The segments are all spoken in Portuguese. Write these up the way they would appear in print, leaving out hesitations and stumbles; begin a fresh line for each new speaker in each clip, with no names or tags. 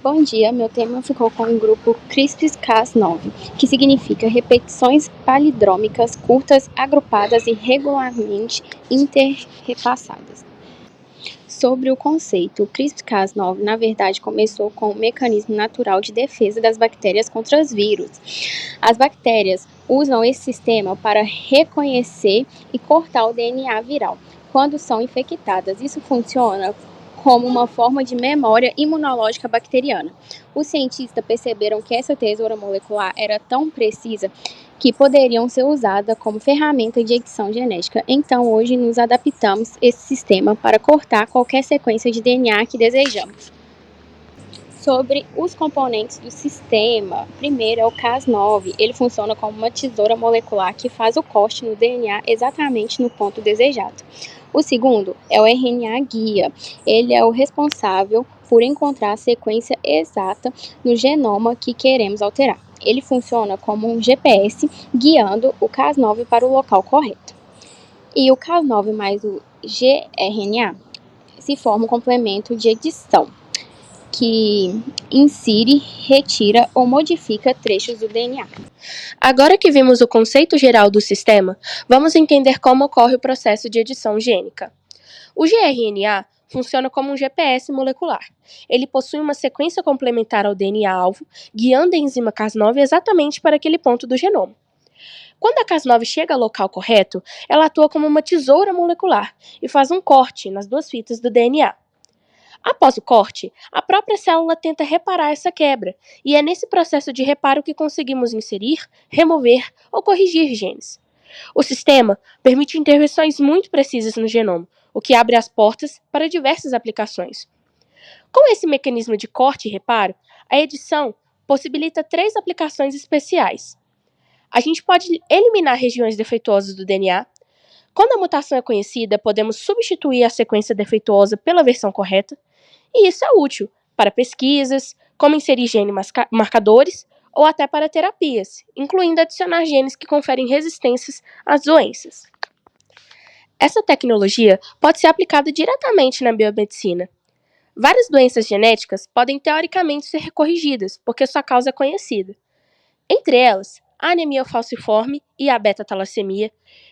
Bom dia, meu tema ficou com o grupo CRISPR-Cas9, que significa repetições palindrômicas curtas, agrupadas e regularmente interrepassadas. Sobre o conceito, o CRISPR-Cas9, na verdade, começou com o mecanismo natural de defesa das bactérias contra os vírus. As bactérias usam esse sistema para reconhecer e cortar o DNA viral quando são infectadas. Isso funciona como uma forma de memória imunológica bacteriana. Os cientistas perceberam que essa tesoura molecular era tão precisa que poderiam ser usadas como ferramenta de edição genética. Então, hoje, nos adaptamos esse sistema para cortar qualquer sequência de DNA que desejamos. Sobre os componentes do sistema, primeiro é o Cas9. Ele funciona como uma tesoura molecular que faz o corte no DNA exatamente no ponto desejado. O segundo é o RNA guia. Ele é o responsável por encontrar a sequência exata no genoma que queremos alterar. Ele funciona como um GPS, guiando o Cas9 para o local correto. E o Cas9 mais o gRNA se forma um complemento de edição, que insere, retira ou modifica trechos do DNA.
Agora que vimos o conceito geral do sistema, vamos entender como ocorre o processo de edição gênica. O gRNA funciona como um GPS molecular. Ele possui uma sequência complementar ao DNA-alvo, guiando a enzima Cas9 exatamente para aquele ponto do genoma. Quando a Cas9 chega ao local correto, ela atua como uma tesoura molecular e faz um corte nas duas fitas do DNA. Após o corte, a própria célula tenta reparar essa quebra, e é nesse processo de reparo que conseguimos inserir, remover ou corrigir genes. O sistema permite intervenções muito precisas no genoma, o que abre as portas para diversas aplicações. Com esse mecanismo de corte e reparo, a edição possibilita 3 aplicações especiais. A gente pode eliminar regiões defeituosas do DNA. Quando a mutação é conhecida, podemos substituir a sequência defeituosa pela versão correta. E isso é útil para pesquisas, como inserir genes marcadores, ou até para terapias, incluindo adicionar genes que conferem resistências às doenças. Essa tecnologia pode ser aplicada diretamente na biomedicina. Várias doenças genéticas podem teoricamente ser corrigidas, porque sua causa é conhecida. Entre elas, a anemia falciforme e a beta-talassemia,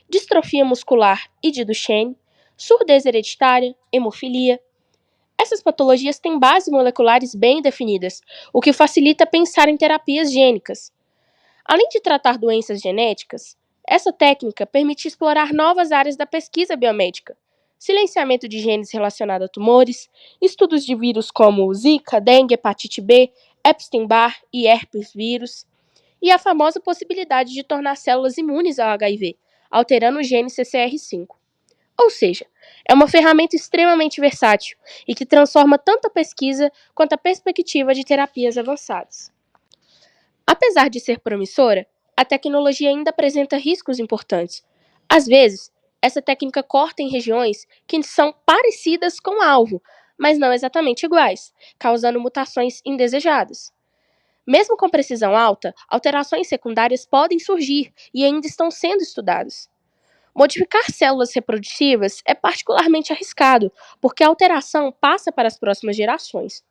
distrofia muscular e de Duchenne, surdez hereditária, hemofilia. Essas patologias têm bases moleculares bem definidas, o que facilita pensar em terapias gênicas. Além de tratar doenças genéticas, essa técnica permite explorar novas áreas da pesquisa biomédica, silenciamento de genes relacionados a tumores, estudos de vírus como Zika, dengue, hepatite B, Epstein-Barr e herpes vírus, e a famosa possibilidade de tornar células imunes ao HIV, alterando o gene CCR5. Ou seja, é uma ferramenta extremamente versátil e que transforma tanto a pesquisa quanto a perspectiva de terapias avançadas. Apesar de ser promissora, a tecnologia ainda apresenta riscos importantes. Às vezes, essa técnica corta em regiões que são parecidas com o alvo, mas não exatamente iguais, causando mutações indesejadas. Mesmo com precisão alta, alterações secundárias podem surgir e ainda estão sendo estudadas. Modificar células reprodutivas é particularmente arriscado, porque a alteração passa para as próximas gerações.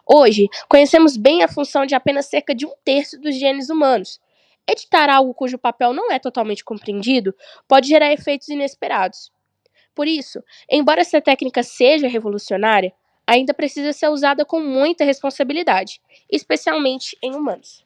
Hoje, conhecemos bem a função de apenas cerca de 1/3 dos genes humanos. Editar algo cujo papel não é totalmente compreendido pode gerar efeitos inesperados. Por isso, embora essa técnica seja revolucionária, ainda precisa ser usada com muita responsabilidade, especialmente em humanos.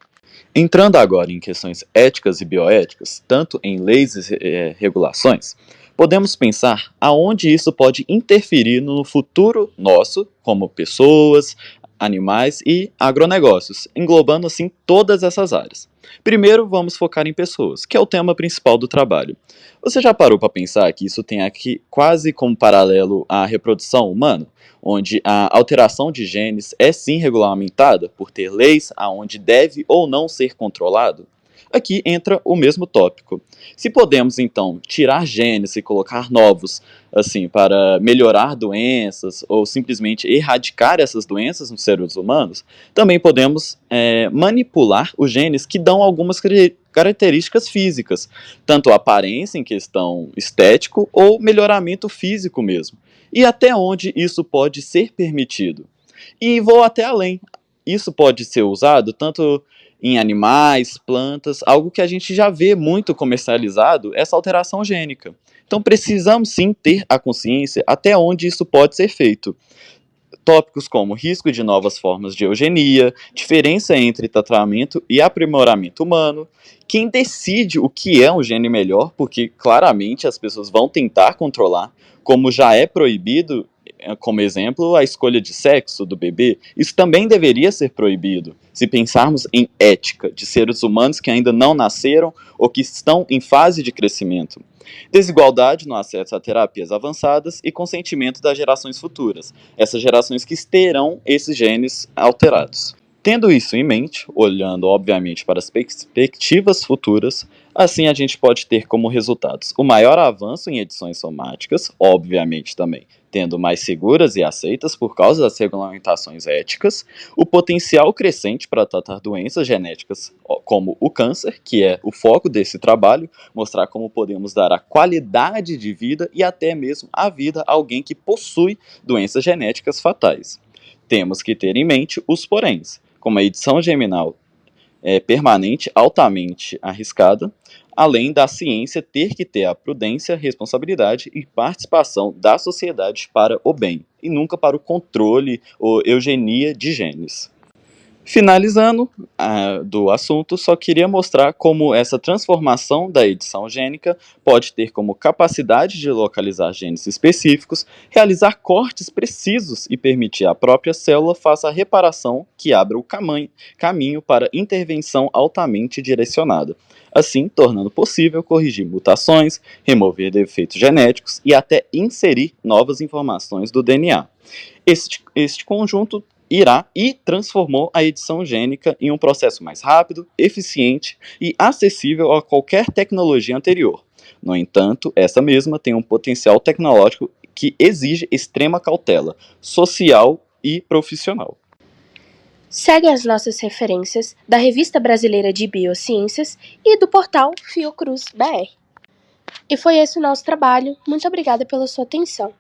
Entrando agora em questões éticas e bioéticas, tanto em leis e regulações, podemos pensar aonde isso pode interferir no futuro nosso, como pessoas, animais e agronegócios, englobando assim todas essas áreas. Primeiro, vamos focar em pessoas, que é o tema principal do trabalho. Você já parou para pensar que isso tem aqui quase como paralelo à reprodução humana? Onde a alteração de genes é sim regulamentada por ter leis aonde deve ou não ser controlado? Aqui entra o mesmo tópico. Se podemos então tirar genes e colocar novos, assim, para melhorar doenças ou simplesmente erradicar essas doenças nos seres humanos, também podemos manipular os genes que dão algumas características físicas, tanto aparência em questão estético ou melhoramento físico mesmo. E até onde isso pode ser permitido. E vou até além. isso pode ser usado tanto em animais, plantas, algo que a gente já vê muito comercializado, essa alteração gênica. Então precisamos sim ter a consciência até onde isso pode ser feito. Tópicos como risco de novas formas de eugenia, diferença entre tratamento e aprimoramento humano, quem decide o que é um gene melhor, porque claramente as pessoas vão tentar controlar, como já é proibido, como exemplo, a escolha de sexo do bebê, isso também deveria ser proibido, se pensarmos em ética de seres humanos que ainda não nasceram ou que estão em fase de crescimento. Desigualdade no acesso a terapias avançadas e consentimento das gerações futuras, essas gerações que terão esses genes alterados. Tendo isso em mente, olhando obviamente para as perspectivas futuras, assim a gente pode ter como resultados o maior avanço em edições somáticas, obviamente também tendo mais seguras e aceitas por causa das regulamentações éticas, o potencial crescente para tratar doenças genéticas como o câncer, que é o foco desse trabalho, mostrar como podemos dar a qualidade de vida e até mesmo a vida a alguém que possui doenças genéticas fatais. Temos que ter em mente os poréns, como a edição geminal permanente altamente arriscada, além da ciência ter que ter a prudência, responsabilidade e participação da sociedade para o bem, e nunca para o controle ou eugenia de genes. Finalizando do assunto, só queria mostrar como essa transformação da edição gênica pode ter como capacidade de localizar genes específicos, realizar cortes precisos e permitir à própria célula faça a reparação que abra o caminho para intervenção altamente direcionada, assim tornando possível corrigir mutações, remover defeitos genéticos e até inserir novas informações do DNA. Este conjunto irá e transformou a edição gênica em um processo mais rápido, eficiente e acessível a qualquer tecnologia anterior. No entanto, essa mesma tem um potencial tecnológico que exige extrema cautela social e profissional.
Segue as nossas referências da Revista Brasileira de Biociências e do portal Fiocruz BR. E foi esse o nosso trabalho. Muito obrigada pela sua atenção.